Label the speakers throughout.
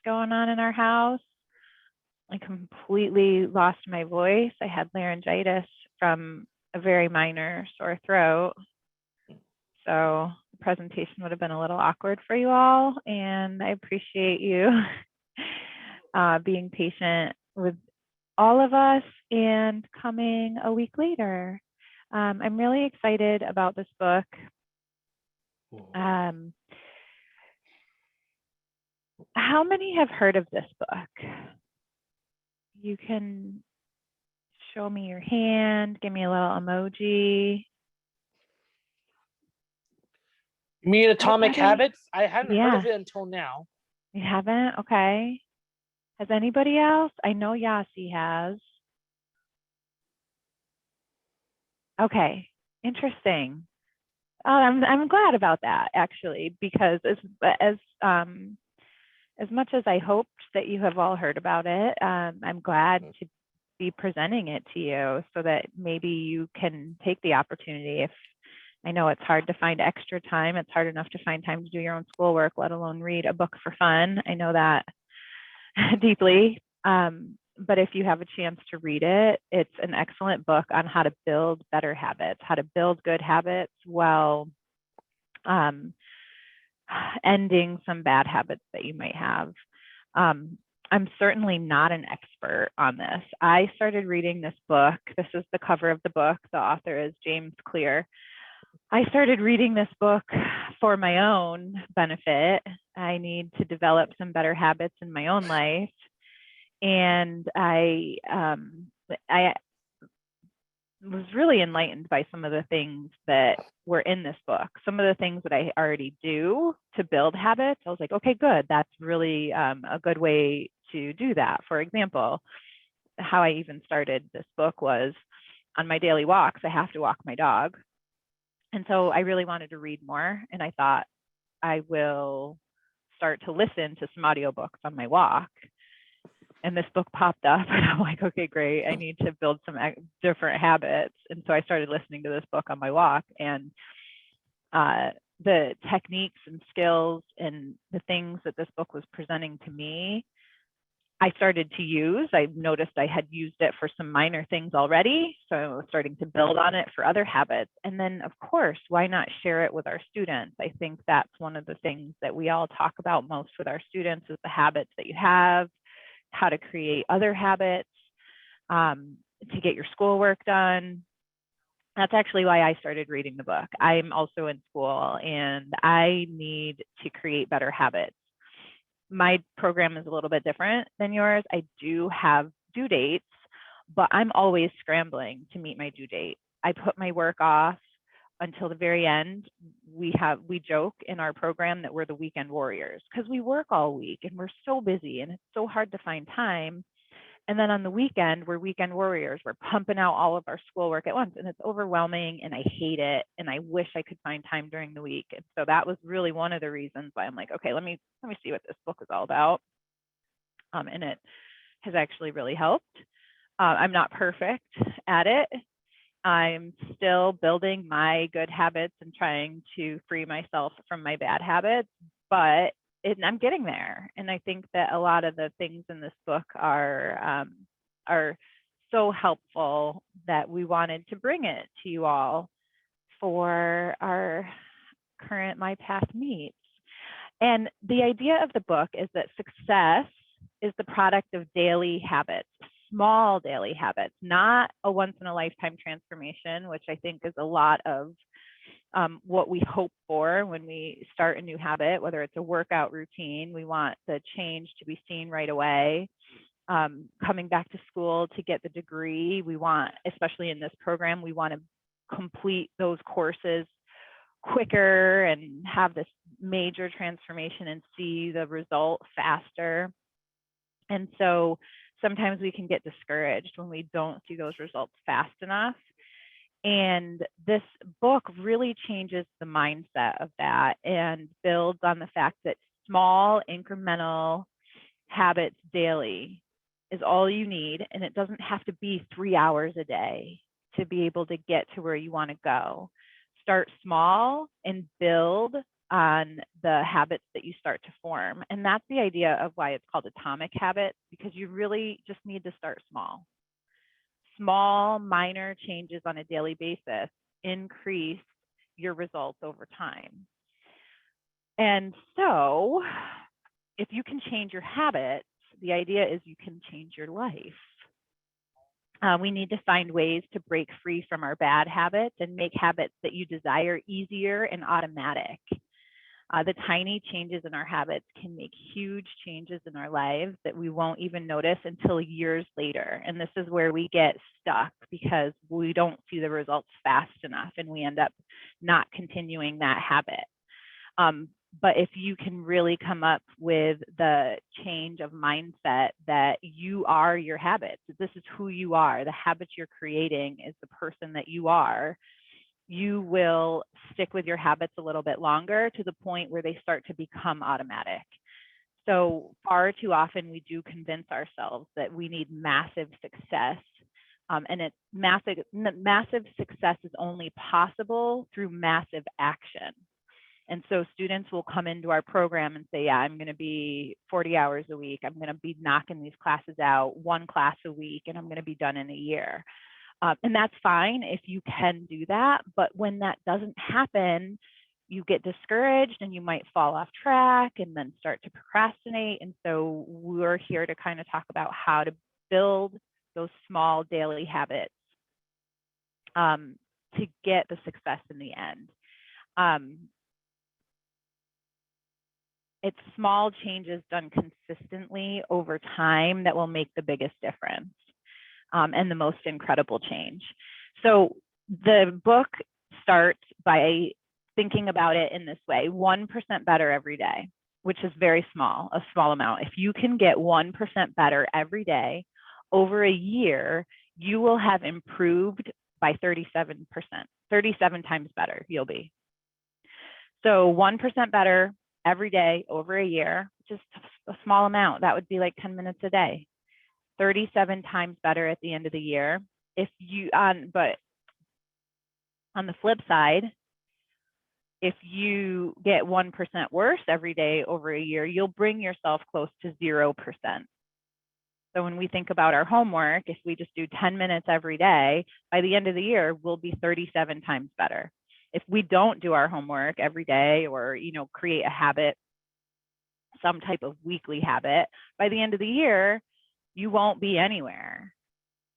Speaker 1: going on in our house. I completely lost my voice. I had laryngitis from a very minor sore throat. So the presentation would have been a little awkward for you all, and I appreciate you being patient with all of us and coming a week later. I'm really excited about this book. How many have heard of this book? You can show me your hand, give me a little emoji.
Speaker 2: You mean Atomic Habits? I hadn't heard of
Speaker 1: Yeah.
Speaker 2: it until now.
Speaker 1: You haven't? Okay. Has anybody else? I know Yasi has. Okay, interesting. I'm glad about that, actually, because as much as I hoped that you have all heard about it, I'm glad to be presenting it to you so that maybe you can take the opportunity. If I know it's hard to find extra time, it's hard enough to find time to do your own schoolwork, let alone read a book for fun. I know that deeply. But if you have a chance to read it, it's an excellent book on how to build better habits, how to build good habits while ending some bad habits that you might have. I'm certainly not an expert on this. I started reading this book. This is the cover of the book. The author is James Clear. I started reading this book for my own benefit. I need to develop some better habits in my own life. And I was really enlightened by some of the things that were in this book. Some of the things that I already do to build habits, I was like, okay, good. That's really a good way to do that. For example, how I even started this book was on my daily walks, I have to walk my dog. And so I really wanted to read more. And I thought I will start to listen to some audiobooks on my walk. And this book popped up and I'm like, okay, great. I need to build some different habits. And so I started listening to this book on my walk, and the techniques and skills and the things that this book was presenting to me, I started to use. I noticed I had used it for some minor things already. So I was starting to build on it for other habits. And then, of course, why not share it with our students? I think that's one of the things that we all talk about most with our students is the habits that you have, how to create other habits, to get your schoolwork done. That's actually why I started reading the book. I'm also in school and I need to create better habits. My program is a little bit different than yours. I do have due dates, but I'm always scrambling to meet my due date. I put my work off until the very end. We joke in our program that we're the weekend warriors because we work all week and we're so busy and it's so hard to find time. And then on the weekend, we're weekend warriors. We're pumping out all of our schoolwork at once, and it's overwhelming, and I hate it, and I wish I could find time during the week. And so that was really one of the reasons why I'm like, okay, let me see what this book is all about. And it has actually really helped. I'm not perfect at it. I'm still building my good habits and trying to free myself from my bad habits, but I'm getting there. And I think that a lot of the things in this book are so helpful that we wanted to bring it to you all for our current MyPath meets. And the idea of the book is that success is the product of daily habits, small daily habits, not a once in a lifetime transformation, which I think is a lot of what we hope for when we start a new habit, whether it's a workout routine. We want the change to be seen right away. Coming back to school to get the degree, we want, especially in this program, we want to complete those courses quicker and have this major transformation and see the result faster. And so sometimes we can get discouraged when we don't see those results fast enough. And this book really changes the mindset of that and builds on the fact that small incremental habits daily is all you need. And it doesn't have to be 3 hours a day to be able to get to where you want to go. Start small and build on the habits that you start to form. And that's the idea of why it's called Atomic Habits, because you really just need to start small. Small, minor changes on a daily basis increase your results over time. And so if you can change your habits, the idea is you can change your life. We need to find ways to break free from our bad habits and make habits that you desire easier and automatic. The tiny changes in our habits can make huge changes in our lives that we won't even notice until years later. And this is where we get stuck because we don't see the results fast enough and we end up not continuing that habit. But if you can really come up with the change of mindset that you are your habits, this is who you are, the habits you're creating is the person that you are, you will stick with your habits a little bit longer to the point where they start to become automatic. So far too often we do convince ourselves that we need massive success. And it's massive success is only possible through massive action. And so students will come into our program and say, yeah, I'm going to be 40 hours a week. I'm going to be knocking these classes out, one class a week, and I'm going to be done in a year. And that's fine if you can do that. But when that doesn't happen, you get discouraged and you might fall off track and then start to procrastinate. And so we're here to kind of talk about how to build those small daily habits to get the success in the end. It's small changes done consistently over time that will make the biggest difference and the most incredible change. So the book starts by thinking about it in this way, 1% better every day, which is very small, a small amount. If you can get 1% better every day over a year, you will have improved by 37%, 37 times better you'll be. So 1% better every day over a year, just a small amount. That would be like 10 minutes a day. 37 times better at the end of the year. If you but on the flip side, if you get 1% worse every day over a year, you'll bring yourself close to 0%. So when we think about our homework, if we just do 10 minutes every day, by the end of the year, we'll be 37 times better. If we don't do our homework every day or, create a habit, some type of weekly habit, by the end of the year, you won't be anywhere.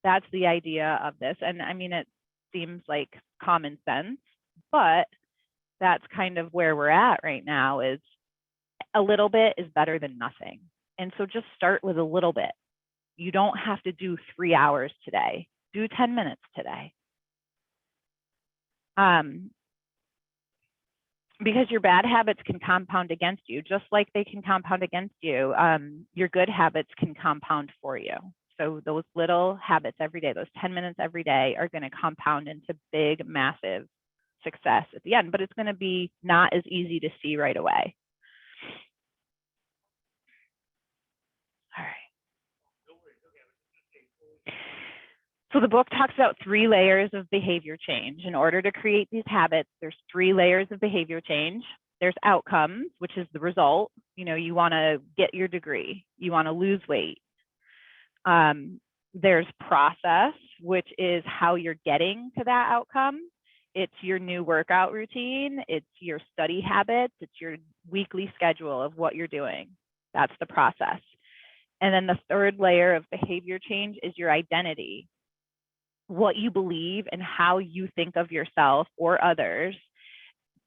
Speaker 1: That's the idea of this. And I mean, it seems like common sense, but that's kind of where we're at right now is a little bit is better than nothing. And so just start with a little bit. You don't have to do 3 hours today. Do 10 minutes today. Because your bad habits can compound against you, just like they can compound against you. Your good habits can compound for you. So those little habits every day, those 10 minutes every day are going to compound into big, massive success at the end, but it's going to be not as easy to see right away. All right. So the book talks about 3 layers of behavior change. In order to create these habits, there's 3 layers of behavior change. There's outcomes, which is the result. You want to get your degree. You want to lose weight. There's process, which is how you're getting to that outcome. It's your new workout routine. It's your study habits. It's your weekly schedule of what you're doing. That's the process. And then the 3rd layer of behavior change is your identity. What you believe and how you think of yourself or others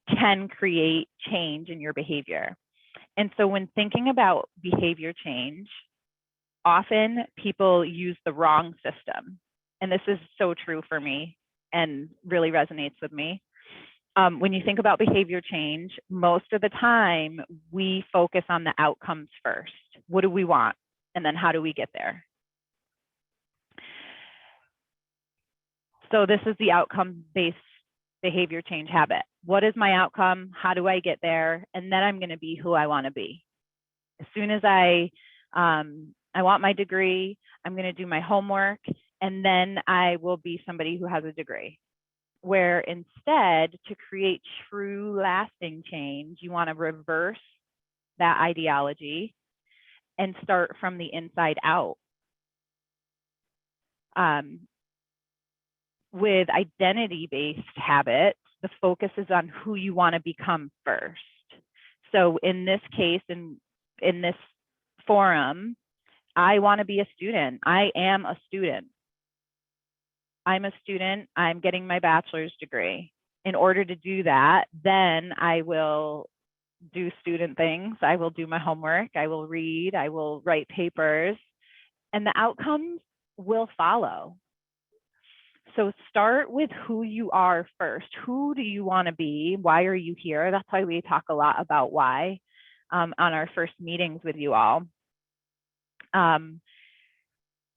Speaker 1: can create change in your behavior. And so when thinking about behavior change, often people use the wrong system. And this is so true for me and really resonates with me. When you think about behavior change, most of the time we focus on the outcomes first. What do we want? And then how do we get there? So this is the outcome-based behavior change habit. What is my outcome? How do I get there? And then I'm going to be who I want to be. As soon as I want my degree, I'm going to do my homework, and then I will be somebody who has a degree. where instead, to create true lasting change, you want to reverse that ideology and start from the inside out. With identity-based habits, the focus is on who you want to become first. So in this case, in this forum, I want to be a student. I am a student. I'm a student. I'm getting my bachelor's degree. In order to do that, then I will do student things. I will do my homework. I will read. I will write papers. And the outcomes will follow. So start with who you are first. Who do you want to be? Why are you here? That's why we talk a lot about why on our first meetings with you all.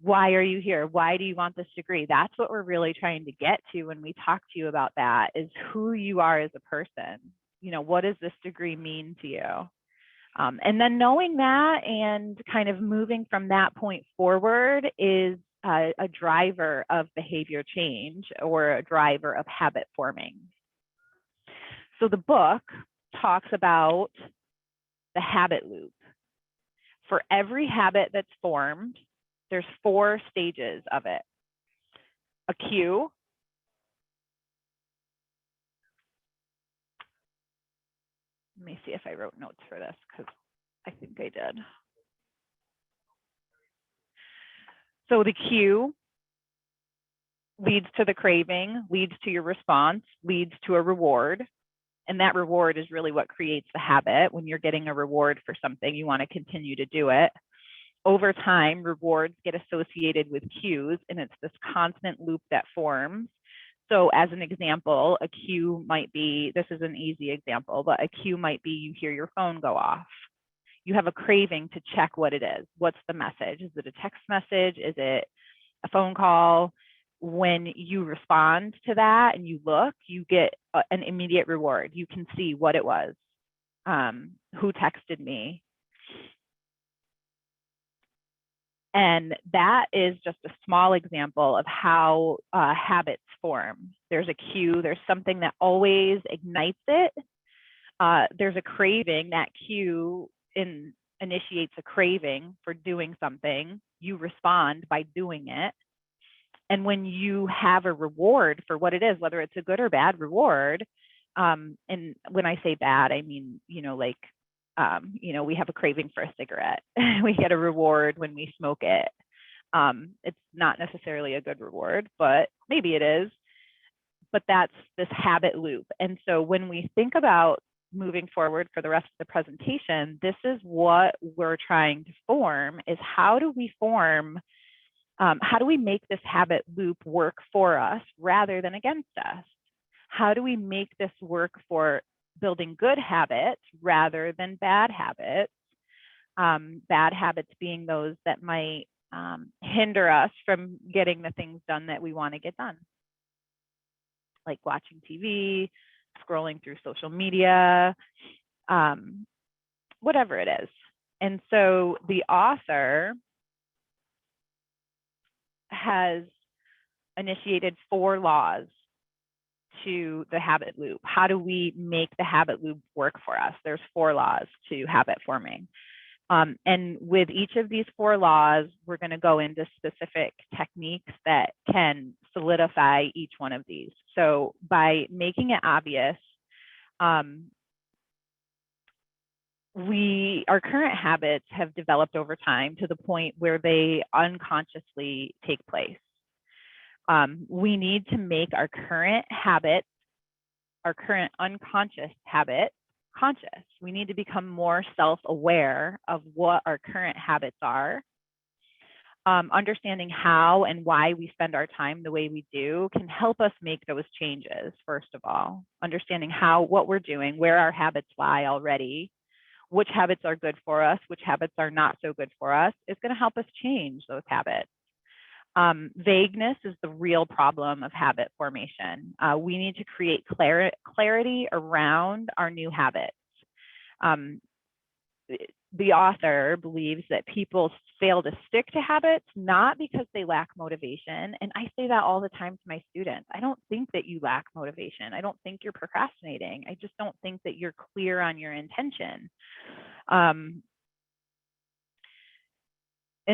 Speaker 1: Why are you here? Why do you want this degree? That's what we're really trying to get to when we talk to you about that, is who you are as a person. You know, what does this degree mean to you? And then knowing that and kind of moving from that point forward is a driver of behavior change, or a driver of habit forming. So the book talks about the habit loop. For every habit that's formed, there's 4 stages of it. A cue, let me see if I wrote notes for this, because I think I did. So the cue leads to the craving, leads to your response, leads to a reward. And that reward is really what creates the habit. When you're getting a reward for something, you want to continue to do it. Over time, rewards get associated with cues, and it's this constant loop that forms. So as an example, a cue might be, this is an easy example, but a cue might be you hear your phone go off. You have a craving to check what it is. What's the message? Is it a text message? Is it a phone call? When you respond to that and you look, you get an immediate reward. You can see what it was, who texted me. And that is just a small example of how habits form. There's a cue, there's something that always ignites it. There's a craving. That cue initiates a craving for doing something. You respond by doing it. And when you have a reward for what it is, whether it's a good or bad reward, and when I say bad, I mean, like, we have a craving for a cigarette. We get a reward when we smoke it. It's not necessarily a good reward, but maybe it is. But that's this habit loop. And so when we think about moving forward for the rest of the presentation, this is what we're trying to form, is how do we make this habit loop work for us rather than against us? How do we make this work for building good habits rather than bad habits? Bad habits being those that might hinder us from getting the things done that we want to get done, like watching TV, scrolling through social media, whatever it is. And so the author has initiated 4 laws to the habit loop. How do we make the habit loop work for us? There's 4 laws to habit forming. And with each of these 4 laws, we're going to go into specific techniques that can solidify each one of these. So by making it obvious, our current habits have developed over time to the point where they unconsciously take place. We need to make our current habits, our current unconscious habits, conscious. We need to become more self-aware of what our current habits are. Understanding how and why we spend our time the way we do can help us make those changes, first of all. Understanding what we're doing, where our habits lie already, which habits are good for us, which habits are not so good for us, is going to help us change those habits. Vagueness is the real problem of habit formation. We need to create clarity around our new habits. the author believes that people fail to stick to habits not because they lack motivation. And I say that all the time to my students. I don't think that you lack motivation. I don't think you're procrastinating. I just don't think that you're clear on your intention. And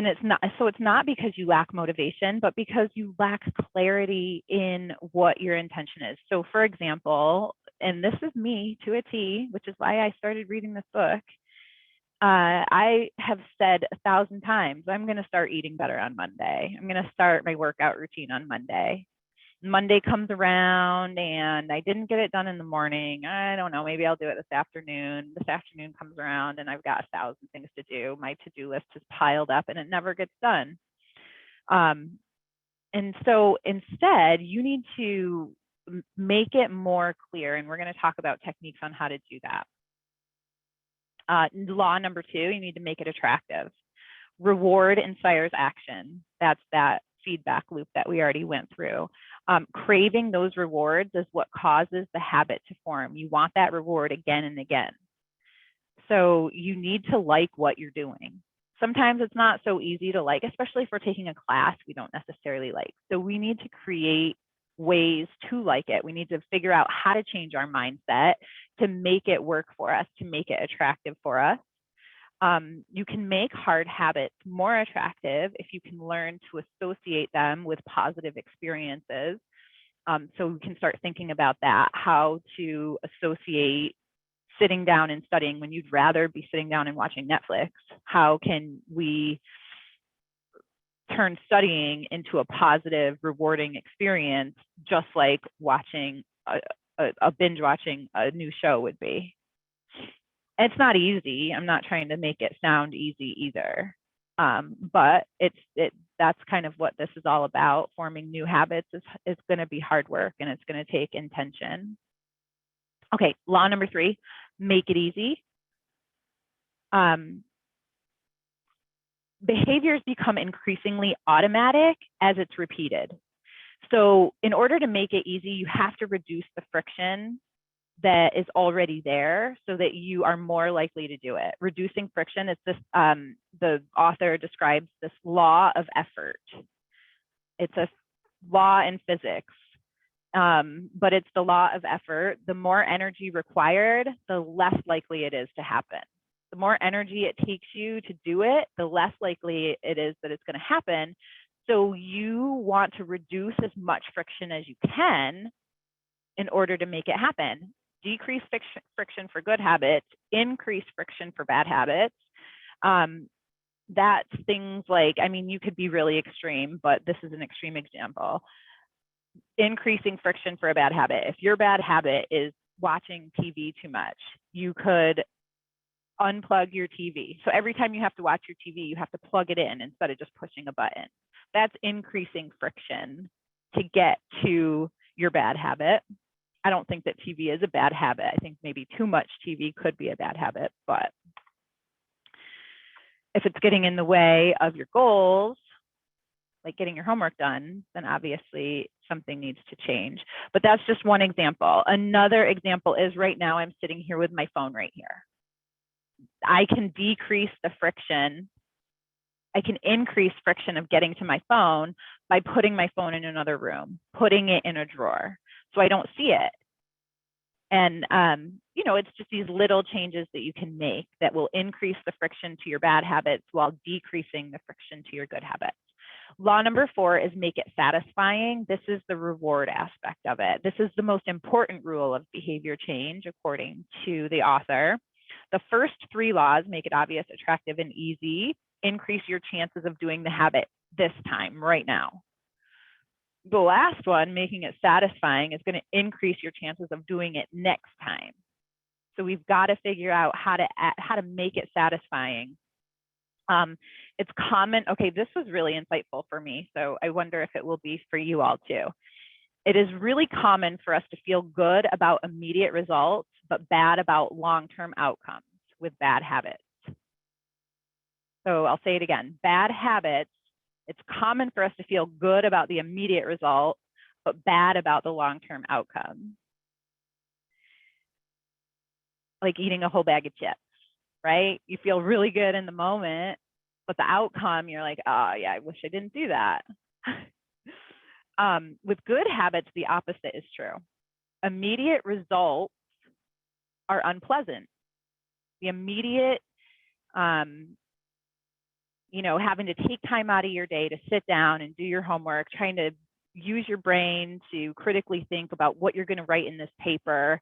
Speaker 1: it's not because you lack motivation, but because you lack clarity in what your intention is. So for example, and this is me to a T, which is why I started reading this book. I have said 1,000 times, I'm going to start eating better on Monday. I'm going to start my workout routine on Monday. Monday comes around and I didn't get it done in the morning. I don't know, maybe I'll do it this afternoon. This afternoon comes around and I've got 1,000 things to do. My to-do list is piled up and it never gets done. And so instead, you need to make it more clear. And we're going to talk about techniques on how to do that. Law number 2, you need to make it attractive. Reward inspires action. That's that feedback loop that we already went through. Craving those rewards is what causes the habit to form. You want that reward again and again. So you need to like what you're doing. Sometimes it's not so easy to like, especially if we're taking a class we don't necessarily like. So we need to create ways to like it. We need to figure out how to change our mindset to make it work for us, to make it attractive for us. You can make hard habits more attractive if you can learn to associate them with positive experiences. So we can start thinking about that, how to associate sitting down and studying when you'd rather be sitting down and watching Netflix. How can we turn studying into a positive, rewarding experience, just like watching a binge watching a new show would be? It's not easy. I'm not trying to make it sound easy either. But that's kind of what this is all about. Forming new habits is going to be hard work and it's going to take intention. Okay, law number 3, make it easy. Behaviors become increasingly automatic as it's repeated. So in order to make it easy, you have to reduce the friction that is already there so that you are more likely to do it. Reducing friction is this, the author describes this law of effort. It's a law in physics, but it's the law of effort. The more energy required, the less likely it is to happen. The more energy it takes you to do it, the less likely it is that it's going to happen. So you want to reduce as much friction as you can in order to make it happen. Decrease friction for good habits, increase friction for bad habits. That's things like, I mean, you could be really extreme, but this is an extreme example. Increasing friction for a bad habit. If your bad habit is watching TV too much, you could unplug your TV. So every time you have to watch your TV, you have to plug it in instead of just pushing a button. That's increasing friction to get to your bad habit. I don't think that TV is a bad habit. I think maybe too much TV could be a bad habit, but if it's getting in the way of your goals, like getting your homework done, then obviously something needs to change. But that's just one example. Another example is right now I'm sitting here with my phone right here. I can decrease the friction. I can increase friction of getting to my phone by putting my phone in another room, putting it in a drawer so I don't see it. And, you know, it's just these little changes that you can make that will increase the friction to your bad habits while decreasing the friction to your good habits. Law number 4 is make it satisfying. This is the reward aspect of it. This is the most important rule of behavior change, according to the author. The first 3 laws, make it obvious, attractive, and easy, increase your chances of doing the habit this time, right now. The last one, making it satisfying, is going to increase your chances of doing it next time. So we've got to figure out how to make it satisfying. It's common. Okay, this was really insightful for me, so I wonder if it will be for you all too. It is really common for us to feel good about immediate results, but bad about long-term outcomes with bad habits. So I'll say it again, bad habits, it's common for us to feel good about the immediate result, but bad about the long-term outcome. Like eating a whole bag of chips. right? You feel really good in the moment, but the outcome, you're like, oh yeah, I wish I didn't do that. With good habits, the opposite is true. Immediate results are unpleasant. The immediate, having to take time out of your day to sit down and do your homework, trying to use your brain to critically think about what you're going to write in this paper,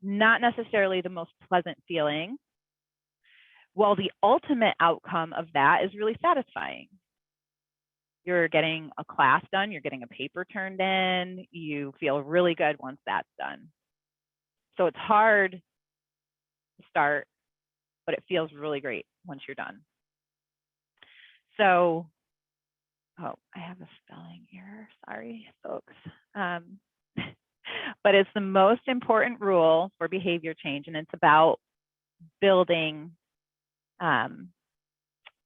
Speaker 1: not necessarily the most pleasant feeling. Well, the ultimate outcome of that is really satisfying. You're getting a class done, you're getting a paper turned in, you feel really good once that's done. So it's hard to start, but it feels really great once you're done. So, oh, I have a spelling error, sorry, folks. But it's the most important rule for behavior change, and it's about building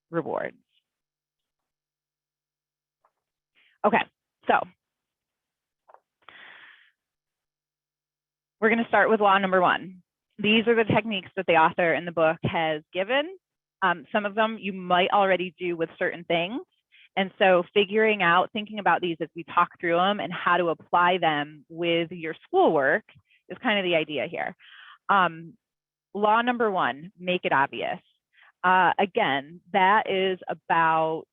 Speaker 1: rewards. Okay, so we're going to start with law number 1. These are the techniques that the author in the book has given. Some of them you might already do with certain things. And so thinking about these as we talk through them and how to apply them with your schoolwork is kind of the idea here. Law number 1, make it obvious. Again, that is about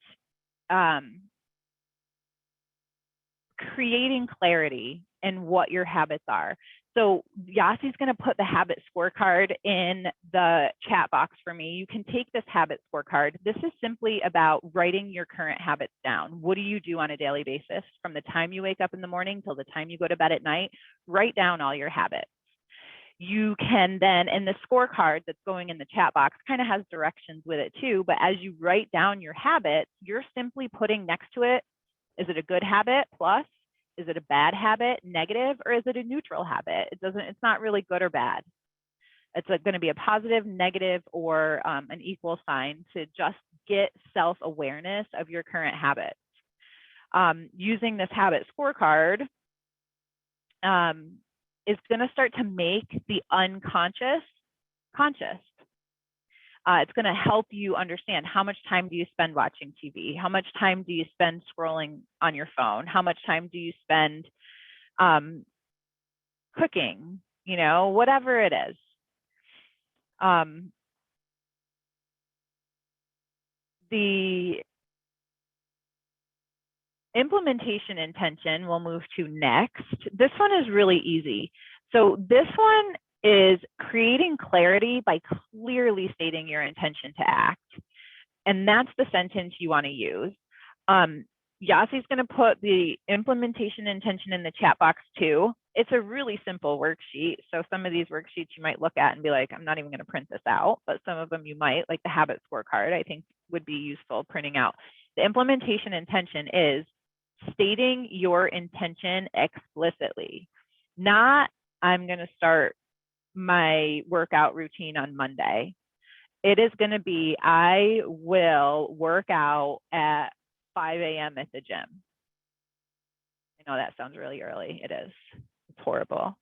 Speaker 1: creating clarity in what your habits are. So Yassi's going to put the habit scorecard in the chat box for me. You can take this habit scorecard. This is simply about writing your current habits down. What do you do on a daily basis? From the time you wake up in the morning till the time you go to bed at night, write down all your habits. You can then, and the scorecard that's going in the chat box kind of has directions with it too, but as you write down your habits, you're simply putting next to it, is it a good habit, plus? Is it a bad habit, negative, or is it a neutral habit? It's not really good or bad. It's going to be a positive, negative, or an equal sign to just get self-awareness of your current habits. Using this habit scorecard is going to start to make the unconscious conscious. It's going to help you understand how much time do you spend watching TV? How much time do you spend scrolling on your phone? How much time do you spend cooking? Whatever it is. The implementation intention we'll move to next. This one is really easy. So this one is creating clarity by clearly stating your intention to act. And that's the sentence you want to use. Yassi's going to put the implementation intention in the chat box too. It's a really simple worksheet. So some of these worksheets you might look at and be like, I'm not even going to print this out, but some of them you might, like the habit scorecard, I think would be useful printing out. The implementation intention is stating your intention explicitly, not I'm going to start my workout routine on Monday. It is going to be, I will work out at 5 a.m. at the gym. I know that sounds really early. It is. It's horrible.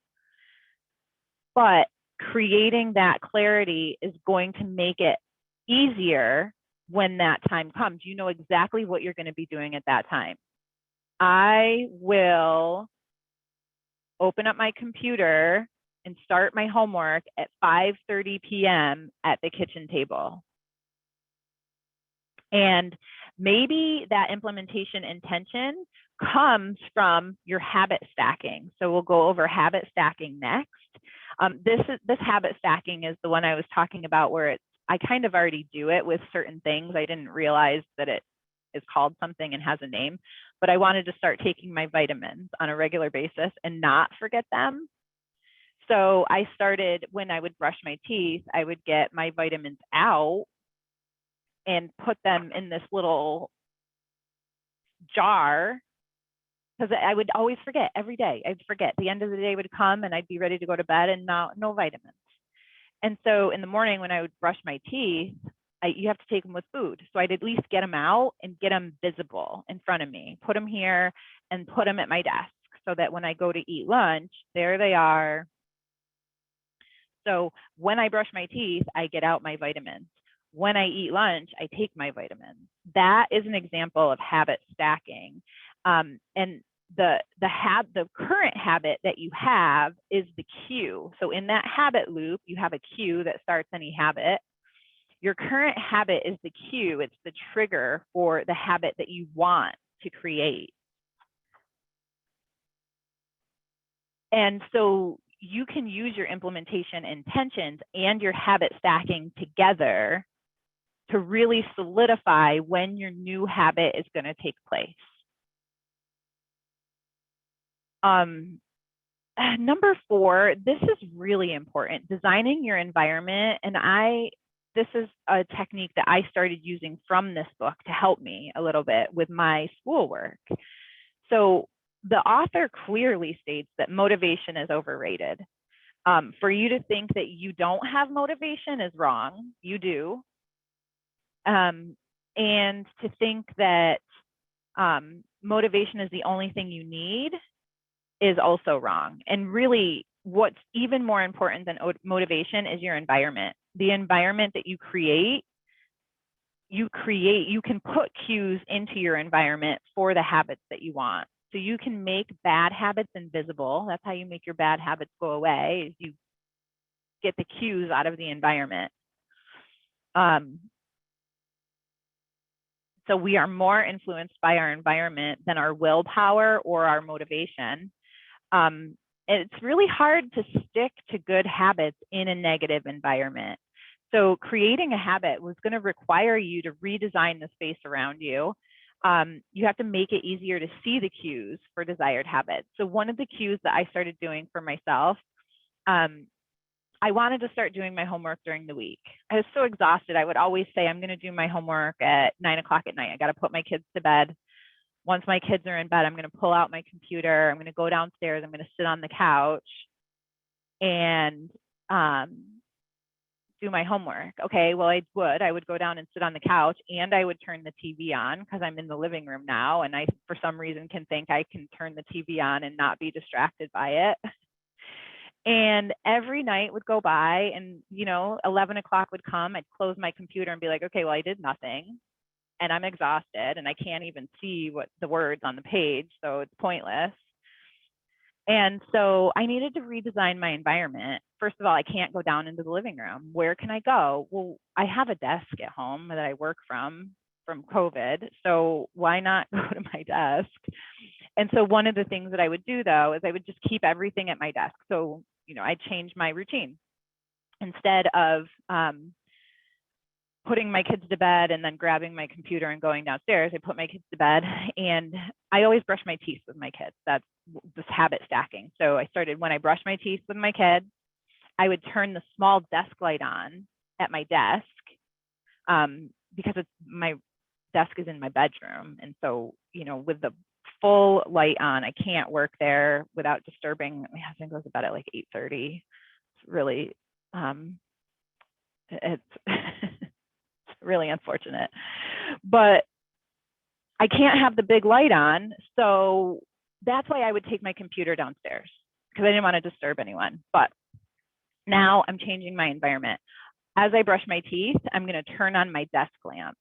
Speaker 1: But creating that clarity is going to make it easier when that time comes. You know exactly what you're going to be doing at that time. I will open up my computer and start my homework at 5:30 p.m. at the kitchen table. And maybe that implementation intention comes from your habit stacking. So we'll go over habit stacking next. This habit stacking is the one I was talking about where I kind of already do it with certain things. I didn't realize that it is called something and has a name, but I wanted to start taking my vitamins on a regular basis and not forget them. So I started, when I would brush my teeth, I would get my vitamins out and put them in this little jar, because I would always forget every day. I'd forget. The end of the day would come and I'd be ready to go to bed and no vitamins. And so in the morning when I would brush my teeth, you have to take them with food. So I'd at least get them out and get them visible in front of me, put them here and put them at my desk so that when I go to eat lunch, there they are, So when I brush my teeth, I get out my vitamins. When I eat lunch, I take my vitamins. That is an example of habit stacking. And the current habit that you have is the cue. So in that habit loop, you have a cue that starts any habit. Your current habit is the cue. It's the trigger for the habit that you want to create. And so you can use your implementation intentions and your habit stacking together to really solidify when your new habit is going to take place. Number 4, this is really important, designing your environment. And this is a technique that I started using from this book to help me a little bit with my schoolwork. So the author clearly states that motivation is overrated. For you to think that you don't have motivation is wrong. You do. And to think that motivation is the only thing you need is also wrong. And really, what's even more important than motivation is your environment. The environment that you can put cues into your environment for the habits that you want. So you can make bad habits invisible. That's how you make your bad habits go away, is you get the cues out of the environment. So we are more influenced by our environment than our willpower or our motivation. It's really hard to stick to good habits in a negative environment. So creating a habit was going to require you to redesign the space around you. You have to make it easier to see the cues for desired habits. So one of the cues that I started doing for myself, I wanted to start doing my homework during the week. I was so exhausted. I would always say, I'm going to do my homework at 9 o'clock at night. I got to put my kids to bed. Once my kids are in bed, I'm going to pull out my computer. I'm going to go downstairs. I'm going to sit on the couch and do my homework. Okay, well, I would go down and sit on the couch, and I would turn the TV on because I'm in the living room now. And I, for some reason, can think I can turn the TV on and not be distracted by it. And every night would go by, and 11 o'clock would come. I'd close my computer and be like, okay, well, I did nothing, and I'm exhausted, and I can't even see what the words on the page, so it's pointless. And so I needed to redesign my environment. First of all, I can't go down into the living room. Where can I go? Well, I have a desk at home that I work from COVID, so why not go to my desk? And so one of the things that I would do, though, is I would just keep everything at my desk. So I changed my routine. Instead of putting my kids to bed and then grabbing my computer and going downstairs, I put my kids to bed, and I always brush my teeth with my kids. That's this habit stacking. So I started, when I brush my teeth with my kids, I would turn the small desk light on at my desk, because my desk is in my bedroom. And so, with the full light on, I can't work there without disturbing. My husband goes to bed at like 8:30. It's really, it's really unfortunate, but I can't have the big light on. So that's why I would take my computer downstairs, because I didn't want to disturb anyone. But now I'm changing my environment. As I brush my teeth, I'm going to turn on my desk lamp.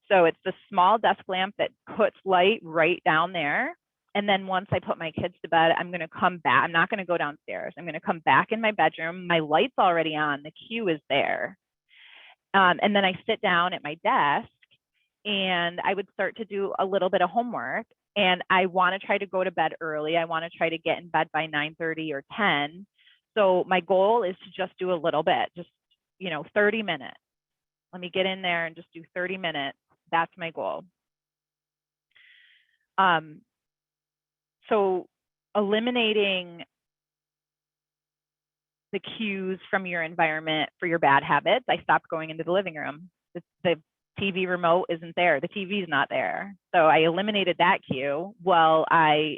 Speaker 1: So it's the small desk lamp that puts light right down there. And then once I put my kids to bed, I'm going to come back. I'm not going to go downstairs. I'm going to come back in my bedroom. My light's already on. The cue is there. And then I sit down at my desk, and I would start to do a little bit of homework. And I want to try to go to bed early. I want to try to get in bed by 9:30 or 10. So my goal is to just do a little bit, just 30 minutes. Let me get in there and just do 30 minutes. That's my goal. So eliminating the cues from your environment for your bad habits, I stopped going into the living room. The TV remote isn't there. The TV is not there. So I eliminated that cue while I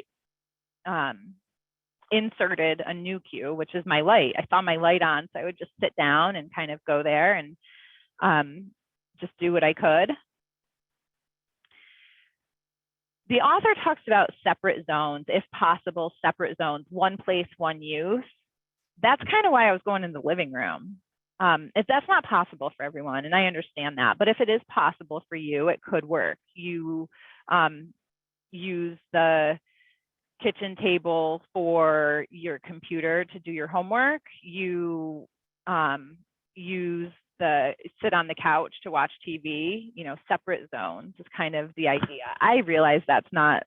Speaker 1: inserted a new cue, which is my light. I saw my light on, so I would just sit down and kind of go there and just do what I could. The author talks about separate zones, if possible, separate zones, one place, one use. that's kind of why I was going in the living room. If that's not possible for everyone, and I understand that, but if it is possible for you, it could work. You use the kitchen table for your computer to do your homework. You use sit on the couch to watch TV, separate zones is kind of the idea. I realize that's not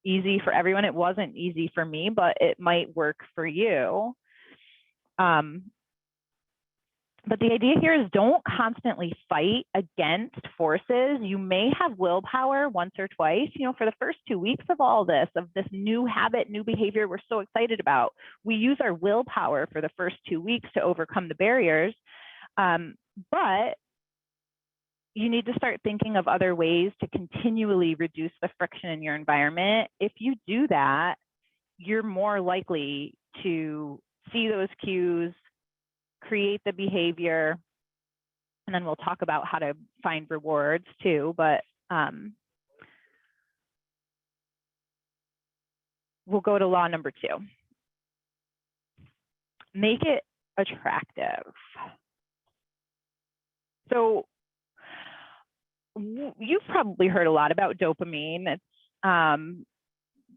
Speaker 1: easy for everyone. It wasn't easy for me, but it might work for you. But the idea here is don't constantly fight against forces. You may have willpower once or twice, for the first 2 weeks of all this, of this new habit, new behavior we're so excited about. We use our willpower for the first 2 weeks to overcome the barriers. But you need to start thinking of other ways to continually reduce the friction in your environment. If you do that, you're more likely to see those cues, create the behavior, and then we'll talk about how to find rewards too, but we'll go to law number 2. Make it attractive. So you've probably heard a lot about dopamine.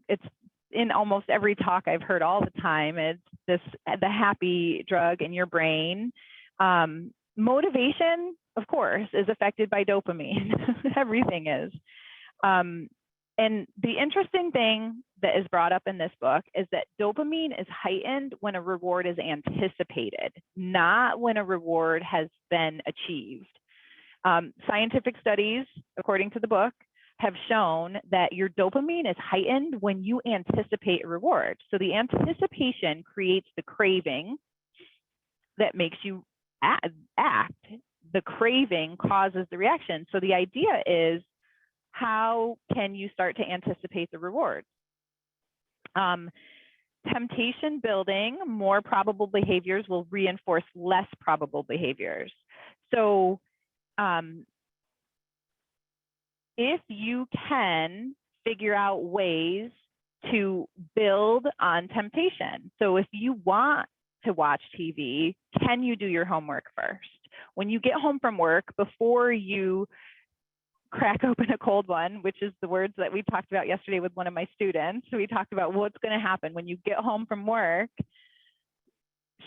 Speaker 1: It's in almost every talk I've heard all the time. It's the happy drug in your brain. Motivation, of course, is affected by dopamine. Everything is. And the interesting thing that is brought up in this book is that dopamine is heightened when a reward is anticipated, not when a reward has been achieved. Scientific studies, according to the book, have shown that your dopamine is heightened when you anticipate a reward. So the anticipation creates the craving that makes you act. The craving causes the reaction. So the idea is, how can you start to anticipate the rewards? Temptation building, more probable behaviors will reinforce less probable behaviors. So if you can figure out ways to build on temptation. So if you want to watch TV, can you do your homework first? When you get home from work, before you crack open a cold one, which is the words that we talked about yesterday with one of my students, we talked about what's going to happen when you get home from work.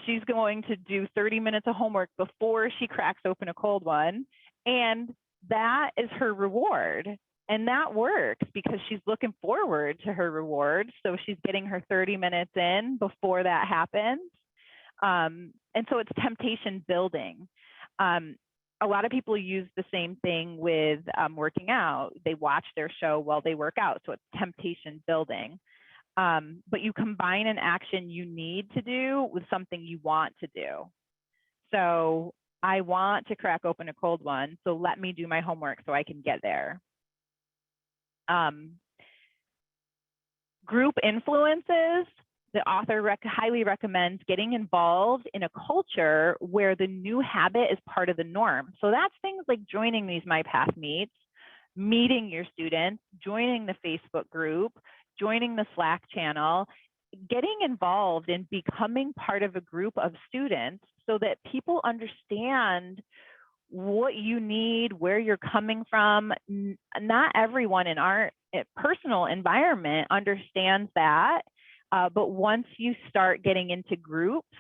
Speaker 1: She's going to do 30 minutes of homework before she cracks open a cold one. And that is her reward. And that works because she's looking forward to her reward. So she's getting her 30 minutes in before that happens. And so it's temptation building. A lot of people use the same thing with working out. They watch their show while they work out. So it's temptation building. But you combine an action you need to do with something you want to do. So I want to crack open a cold one, so let me do my homework so I can get there. Group influences, the author highly recommends getting involved in a culture where the new habit is part of the norm. So that's things like joining these MyPath meets, meeting your students, joining the Facebook group, joining the Slack channel, getting involved in becoming part of a group of students so that people understand what you need, where you're coming from. Not everyone in our personal environment understands that, but once you start getting into groups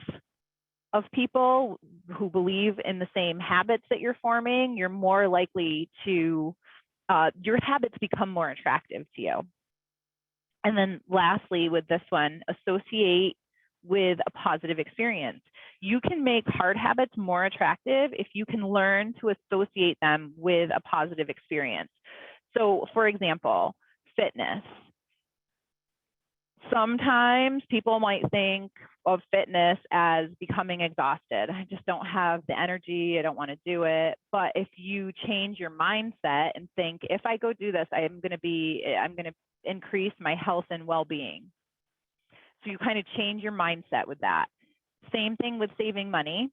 Speaker 1: of people who believe in the same habits that you're forming, you're more likely to, your habits become more attractive to you. And then lastly, with this one, associate with a positive experience. You can make hard habits more attractive if you can learn to associate them with a positive experience. So for example, fitness. Sometimes people might think of fitness as becoming exhausted. I just don't have the energy. I don't want to do it. But if you change your mindset and think, if I go do this, I'm going to increase my health and well-being. So you kind of change your mindset with that. Same thing with saving money.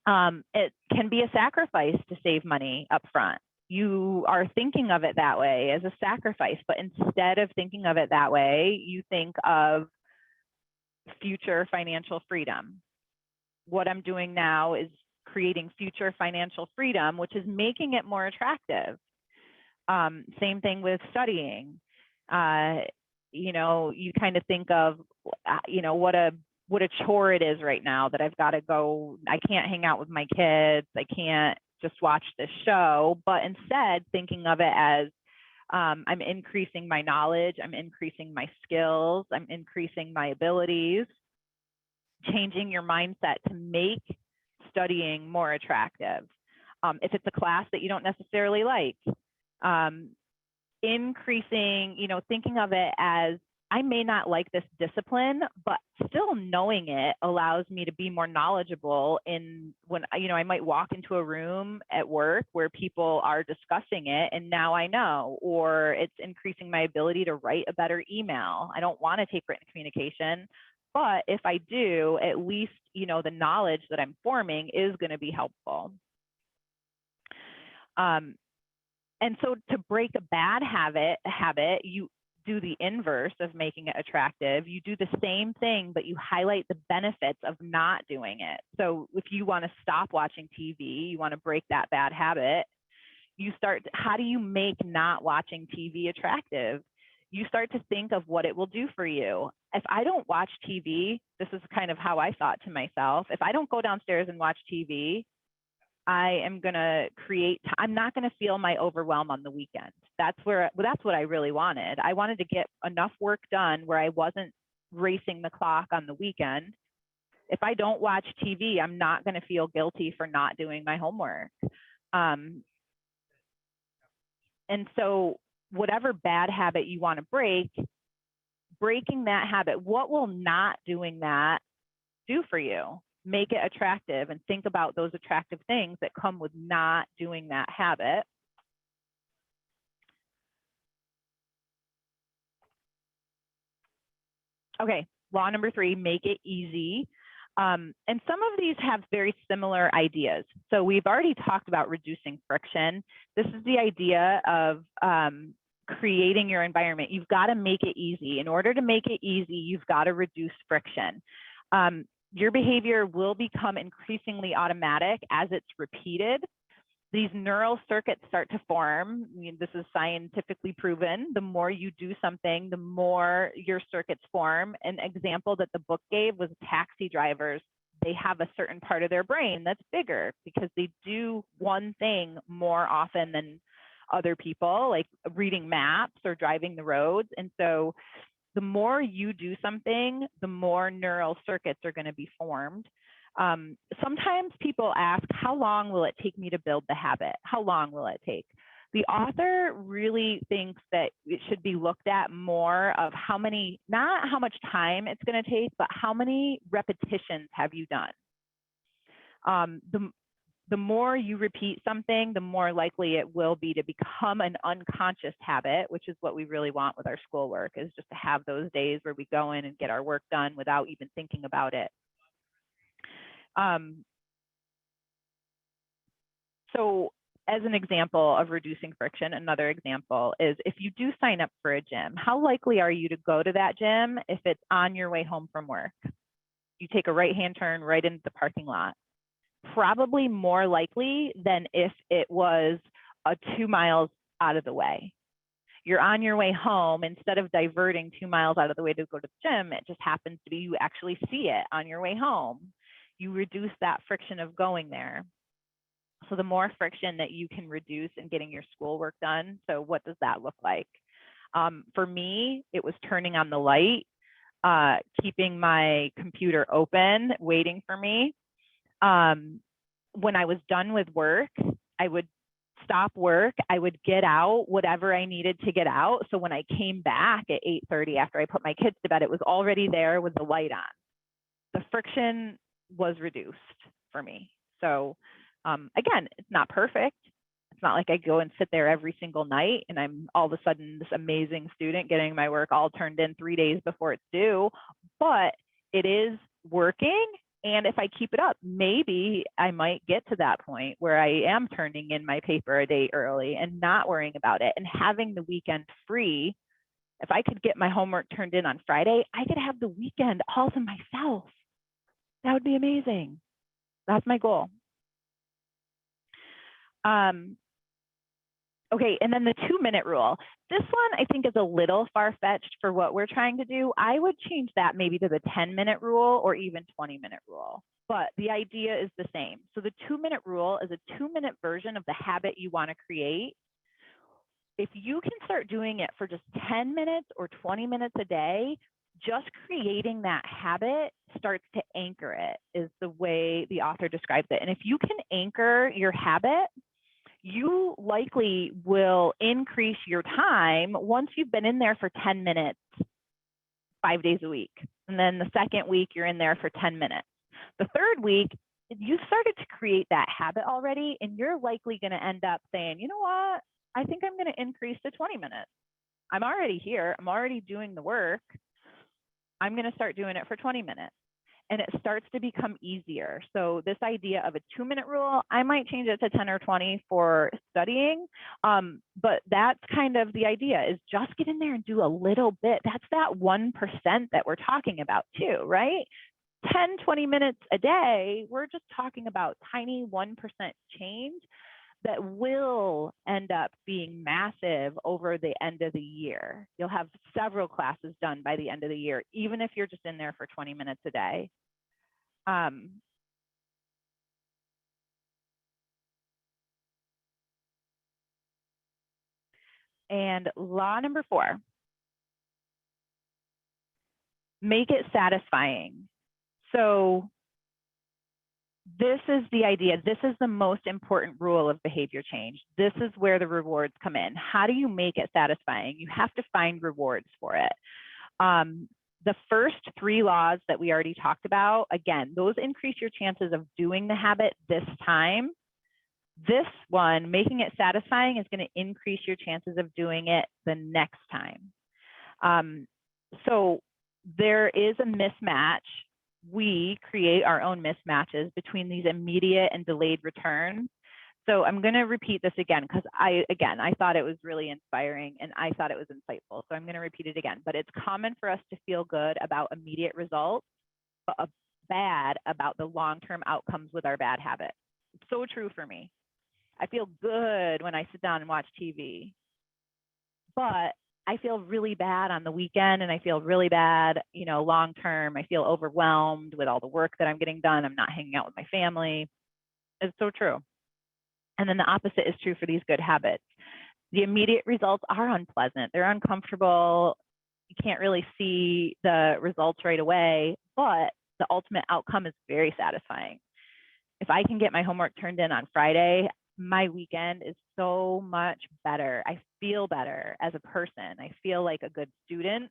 Speaker 1: It can be a sacrifice to save money up front. You are thinking of it that way as a sacrifice, but instead of thinking of it that way, you think of future financial freedom. What I'm doing now is creating future financial freedom, which is making it more attractive. Same thing with studying. You know, you kind of think of, you know, what a chore it is right now that I've got to go. I can't hang out with my kids. I can't just watch this show, but instead thinking of it as I'm increasing my knowledge, I'm increasing my skills, I'm increasing my abilities, changing your mindset to make studying more attractive. If it's a class that you don't necessarily like, increasing, you know, thinking of it as, I may not like this discipline, but still knowing it allows me to be more knowledgeable in when, you know, I might walk into a room at work where people are discussing it and now I know, or it's increasing my ability to write a better email. I don't want to take written communication, but if I do, at least, you know, the knowledge that I'm forming is going to be helpful. And so to break a bad habit, you do the inverse of making it attractive. You do the same thing, but you highlight the benefits of not doing it. So if you want to stop watching TV, you want to break that bad habit, you start, how do you make not watching TV attractive? You start to think of what it will do for you. If I don't watch TV, this is kind of how I thought to myself, if I don't go downstairs and watch TV, I am going to create, I'm not going to feel my overwhelm on the weekend. That's what I really wanted. I wanted to get enough work done where I wasn't racing the clock on the weekend. If I don't watch TV, I'm not going to feel guilty for not doing my homework. And so whatever bad habit you want to break, breaking that habit, what will not doing that do for you? Make it attractive and think about those attractive things that come with not doing that habit. Okay, law number 3, make it easy. And some of these have very similar ideas. So we've already talked about reducing friction. This is the idea of creating your environment. You've got to make it easy. In order to make it easy, you've got to reduce friction. Your behavior will become increasingly automatic as it's repeated. These neural circuits start to form. I mean, this is scientifically proven. The more you do something, the more your circuits form. An example that the book gave was taxi drivers. They have a certain part of their brain that's bigger because they do one thing more often than other people, like reading maps or driving the roads. And so the more you do something, the more neural circuits are going to be formed. Sometimes people ask, how long will it take me to build the habit? How long will it take? The author really thinks that it should be looked at more of how many, not how much time it's going to take, but how many repetitions have you done? The more you repeat something, the more likely it will be to become an unconscious habit, which is what we really want with our schoolwork, is just to have those days where we go in and get our work done without even thinking about it. So as an example of reducing friction, another example is if you do sign up for a gym, how likely are you to go to that gym if it's on your way home from work? You take a right-hand turn right into the parking lot. Probably more likely than if it was 2 miles out of the way. You're on your way home, instead of diverting 2 miles out of the way to go to the gym, it just happens to be you actually see it on your way home. You reduce that friction of going there. So the more friction that you can reduce in getting your schoolwork done. So what does that look like? For me, it was turning on the light, keeping my computer open, waiting for me. When I was done with work, I would stop work. I would get out whatever I needed to get out. So when I came back at 8:30 after I put my kids to bed, it was already there with the light on. The friction was reduced for me. So again, it's not perfect. It's not like I go and sit there every single night and I'm all of a sudden this amazing student getting my work all turned in 3 days before it's due, but it is working. And if I keep it up, maybe I might get to that point where I am turning in my paper a day early and not worrying about it and having the weekend free If I could get my homework turned in on Friday, I could have the weekend all to myself. That would be amazing. That's my goal. Okay, and then the 2-minute rule. This one I think is a little far-fetched for what we're trying to do. I would change that maybe to the 10-minute rule or even 20-minute rule. But the idea is the same. So the 2-minute rule is a 2-minute version of the habit you want to create. If you can start doing it for just 10 minutes or 20 minutes a day, just creating that habit starts to anchor it, is the way the author describes it. And if you can anchor your habit, you likely will increase your time once you've been in there for 10 minutes 5 days a week. And then the second week, you're in there for 10 minutes. The third week, you started to create that habit already, and you're likely going to end up saying, you know what, I think I'm going to increase to 20 minutes. I'm already here. I'm already doing the work. I'm going to start doing it for 20 minutes. And it starts to become easier. So this idea of a 2-minute rule, I might change it to 10 or 20 for studying. But that's kind of the idea, is just get in there and do a little bit. That's that 1% that we're talking about too, right? 10, 20 minutes a day, we're just talking about tiny 1% change that will end up being massive over the end of the year. You'll have several classes done by the end of the year, even if you're just in there for 20 minutes a day. And law number 4, make it satisfying. So this is the idea. This is the most important rule of behavior change. This is where the rewards come in. How do you make it satisfying? You have to find rewards for it. The first 3 laws that we already talked about, again, those increase your chances of doing the habit this time. This one, making it satisfying, is going to increase your chances of doing it the next time. So there is a mismatch. We create our own mismatches between these immediate and delayed returns. So I'm going to repeat this again, because I thought it was really inspiring and I thought it was insightful. So I'm going to repeat it again. But it's common for us to feel good about immediate results, but bad about the long-term outcomes with our bad habits. It's so true for me. I feel good when I sit down and watch TV, but I feel really bad on the weekend, and I feel really bad, long term. I feel overwhelmed with all the work that I'm getting done. I'm not hanging out with my family. It's so true. And then the opposite is true for these good habits. The immediate results are unpleasant. They're uncomfortable. You can't really see the results right away, but the ultimate outcome is very satisfying. If I can get my homework turned in on Friday, my weekend is so much better. I feel better as a person. I feel like a good student.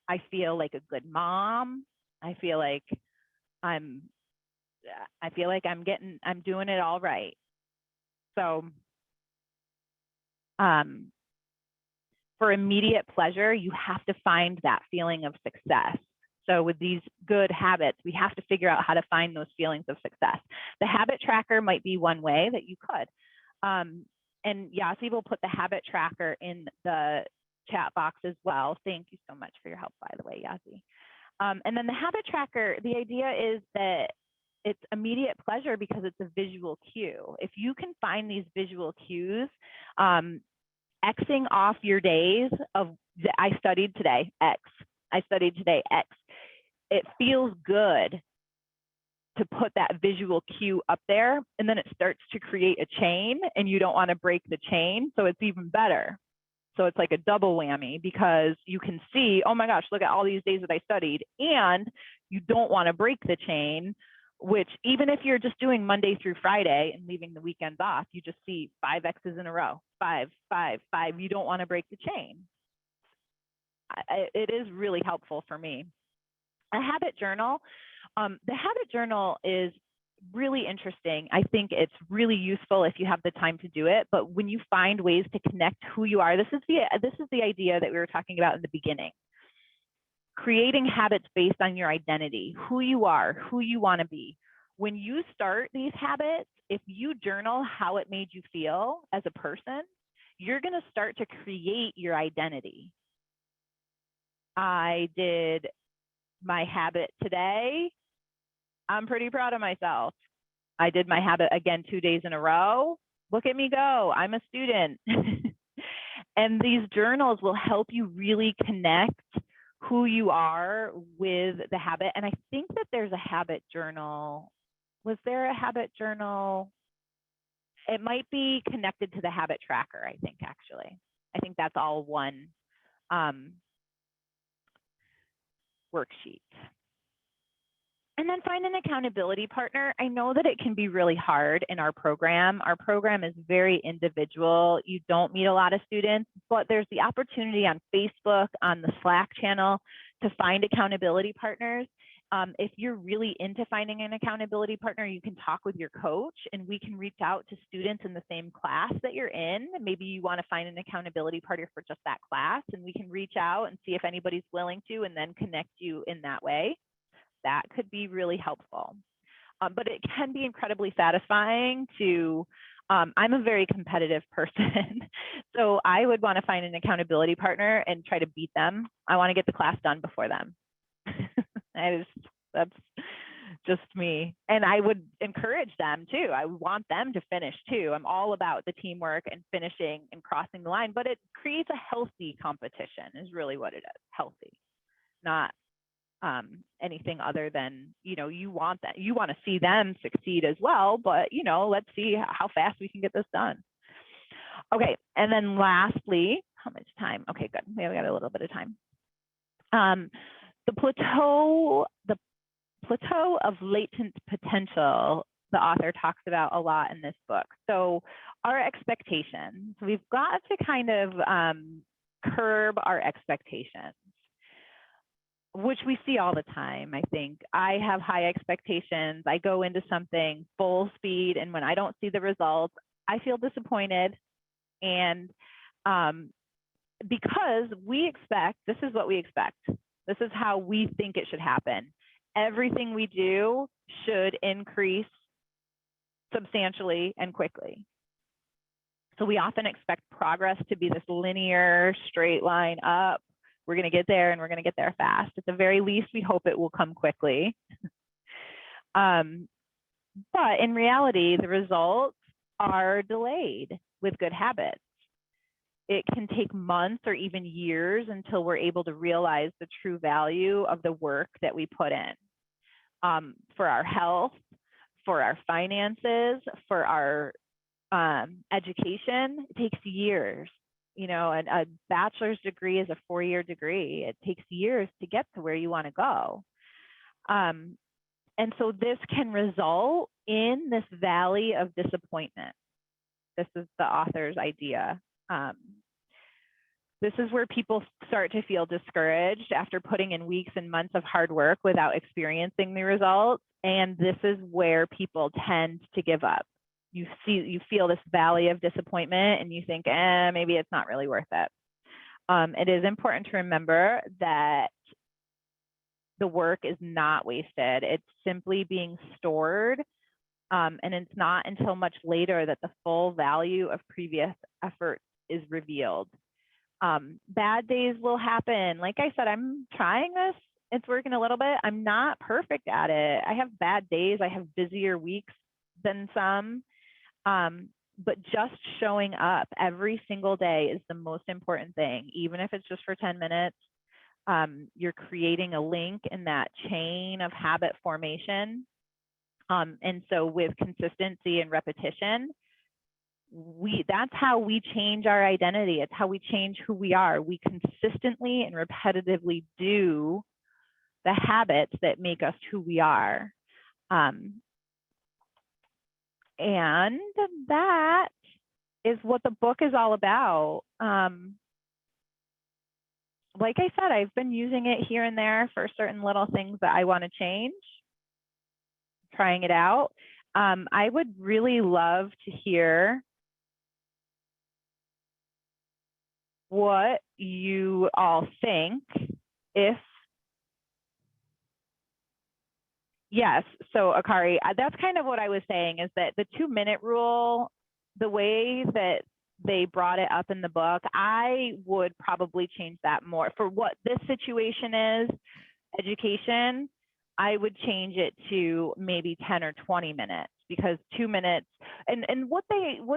Speaker 1: I feel like a good mom. I feel like I'm doing it all right. So for immediate pleasure, you have to find that feeling of success. So with these good habits, we have to figure out how to find those feelings of success. The habit tracker might be one way that you could. And Yasi will put the habit tracker in the chat box as well. Thank you so much for your help, by the way, Yasi. And then the habit tracker, the idea is that it's immediate pleasure because it's a visual cue. If you can find these visual cues, Xing off your days of, I studied today, X. I studied today, X. It feels good to put that visual cue up there, and then it starts to create a chain, and you don't want to break the chain, so it's even better. So it's like a double whammy, because you can see, oh my gosh, look at all these days that I studied, and you don't want to break the chain, which even if you're just doing Monday through Friday and leaving the weekends off, you just see 5 X's in a row, 5, 5, 5. You don't want to break the chain. It is really helpful for me. A habit journal. The habit journal is really interesting. I think it's really useful if you have the time to do it. But when you find ways to connect who you are, this is the idea that we were talking about in the beginning. Creating habits based on your identity, who you are, who you want to be. When you start these habits, if you journal how it made you feel as a person, you're going to start to create your identity. I did my habit today. I'm pretty proud of myself. I did my habit again 2 days in a row. Look at me go. I'm a student. And these journals will help you really connect who you are with the habit. And I think that there's a habit journal. Was there a habit journal? It might be connected to the habit tracker, I think, actually. I think that's all one worksheet. And then find an accountability partner. I know that it can be really hard in our program. Our program is very individual. You don't meet a lot of students, but there's the opportunity on Facebook, on the Slack channel, to find accountability partners. If you're really into finding an accountability partner, you can talk with your coach, and we can reach out to students in the same class that you're in. Maybe you want to find an accountability partner for just that class, and we can reach out and see if anybody's willing to, and then connect you in that way. That could be really helpful. But it can be incredibly satisfying to, I'm a very competitive person. So I would want to find an accountability partner and try to beat them. I want to get the class done before them. That's just me. And I would encourage them too. I want them to finish too. I'm all about the teamwork and finishing and crossing the line, but it creates a healthy competition is really what it is. Healthy, not anything other than, you want to see them succeed as well, but let's see how fast we can get this done. Okay, and then lastly, how much time? Okay, good. We got a little bit of time. The plateau of latent potential, the author talks about a lot in this book. So our expectations, we've got to kind of curb our expectations, which we see all the time. I think I have high expectations. I go into something full speed, and when I don't see the results, I feel disappointed. And because we expect, this is what we expect. This is how we think it should happen. Everything we do should increase substantially and quickly. So we often expect progress to be this linear, straight line up. We're going to get there, and we're going to get there fast. At the very least, we hope it will come quickly. But in reality, the results are delayed with good habits. It can take months or even years until we're able to realize the true value of the work that we put in. For our health, for our finances, for our education, it takes years. And a bachelor's degree is a 4-year degree. It takes years to get to where you want to go. And so this can result in this valley of disappointment. This is the author's idea. This is where people start to feel discouraged after putting in weeks and months of hard work without experiencing the results. And this is where people tend to give up. You feel this valley of disappointment, and you think, maybe it's not really worth it. It is important to remember that the work is not wasted. It's simply being stored. And it's not until much later that the full value of previous effort is revealed. Bad days will happen. Like I said, I'm trying this. It's working a little bit. I'm not perfect at it. I have bad days. I have busier weeks than some. But just showing up every single day is the most important thing, even if it's just for 10 minutes. You're creating a link in that chain of habit formation. And so with consistency and repetition, that's how we change our identity. It's how we change who we are. We consistently and repetitively do the habits that make us who we are. And that is what the book is all about. Like I said, I've been using it here and there for certain little things that I want to change, trying it out. I would really love to hear what you all think. Yes, so Akari, that's kind of what I was saying, is that the 2-minute rule, the way that they brought it up in the book. I would probably change that more for what this situation is, education. I would change it to maybe 10 or 20 minutes, because 2 minutes, and what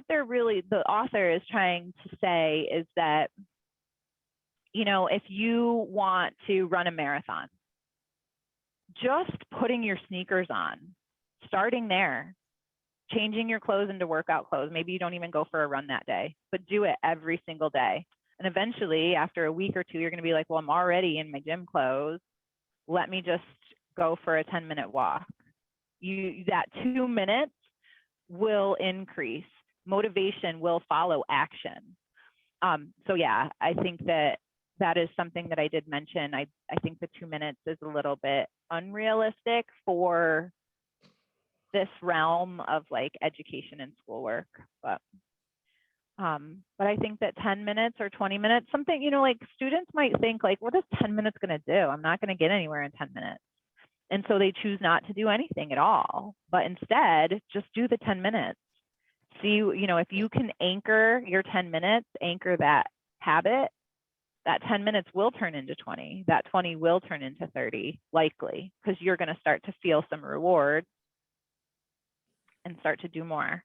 Speaker 1: they're really, the author is trying to say is that, if you want to run a marathon, just putting your sneakers on, starting there, changing your clothes into workout clothes. Maybe you don't even go for a run that day, but do it every single day. And eventually, after a week or two, you're going to be like, well, I'm already in my gym clothes. Let me just go for a 10-minute walk. That 2 minutes will increase. Motivation will follow action. So yeah, I think that is something that I did mention. I think the 2 minutes is a little bit unrealistic for this realm of like education and schoolwork, but I think that 10 minutes or 20 minutes, something, like students might think like, what is 10 minutes going to do? I'm not going to get anywhere in 10 minutes. And so they choose not to do anything at all, but instead just do the 10 minutes. See, if you can anchor your 10 minutes, anchor that habit, that 10 minutes will turn into 20. That 20 will turn into 30, likely, because you're going to start to feel some reward and start to do more.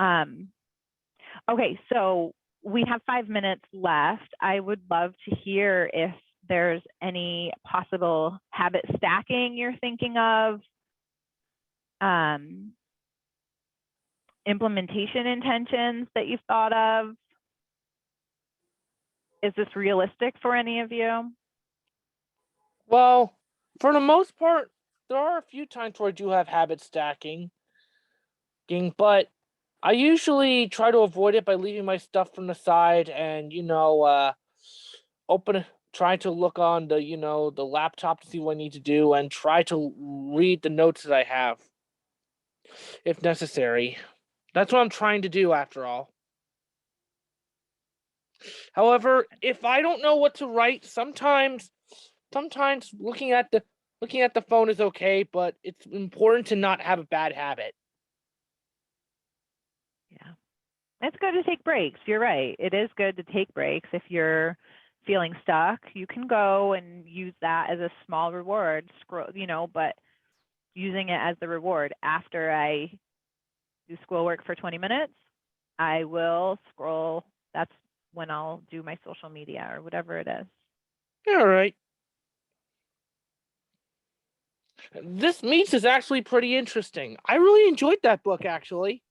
Speaker 1: Okay, so we have 5 minutes left. I would love to hear if there's any possible habit stacking you're thinking of, implementation intentions that you've thought of. Is this realistic for any of you?
Speaker 2: Well, for the most part, there are a few times where I do have habit stacking, but I usually try to avoid it by leaving my stuff from the side and, try to look on the laptop to see what I need to do and try to read the notes that I have, if necessary. That's what I'm trying to do, after all. However, if I don't know what to write, sometimes looking at the phone is okay, but it's important to not have a bad habit.
Speaker 1: Yeah, it's good to take breaks. You're right. It is good to take breaks. If you're feeling stuck, you can go and use that as a small reward, but using it as the reward. After I do schoolwork for 20 minutes, I will scroll. That's when I'll do my social media or whatever it is.
Speaker 2: All right. This meets is actually pretty interesting. I really enjoyed that book, actually.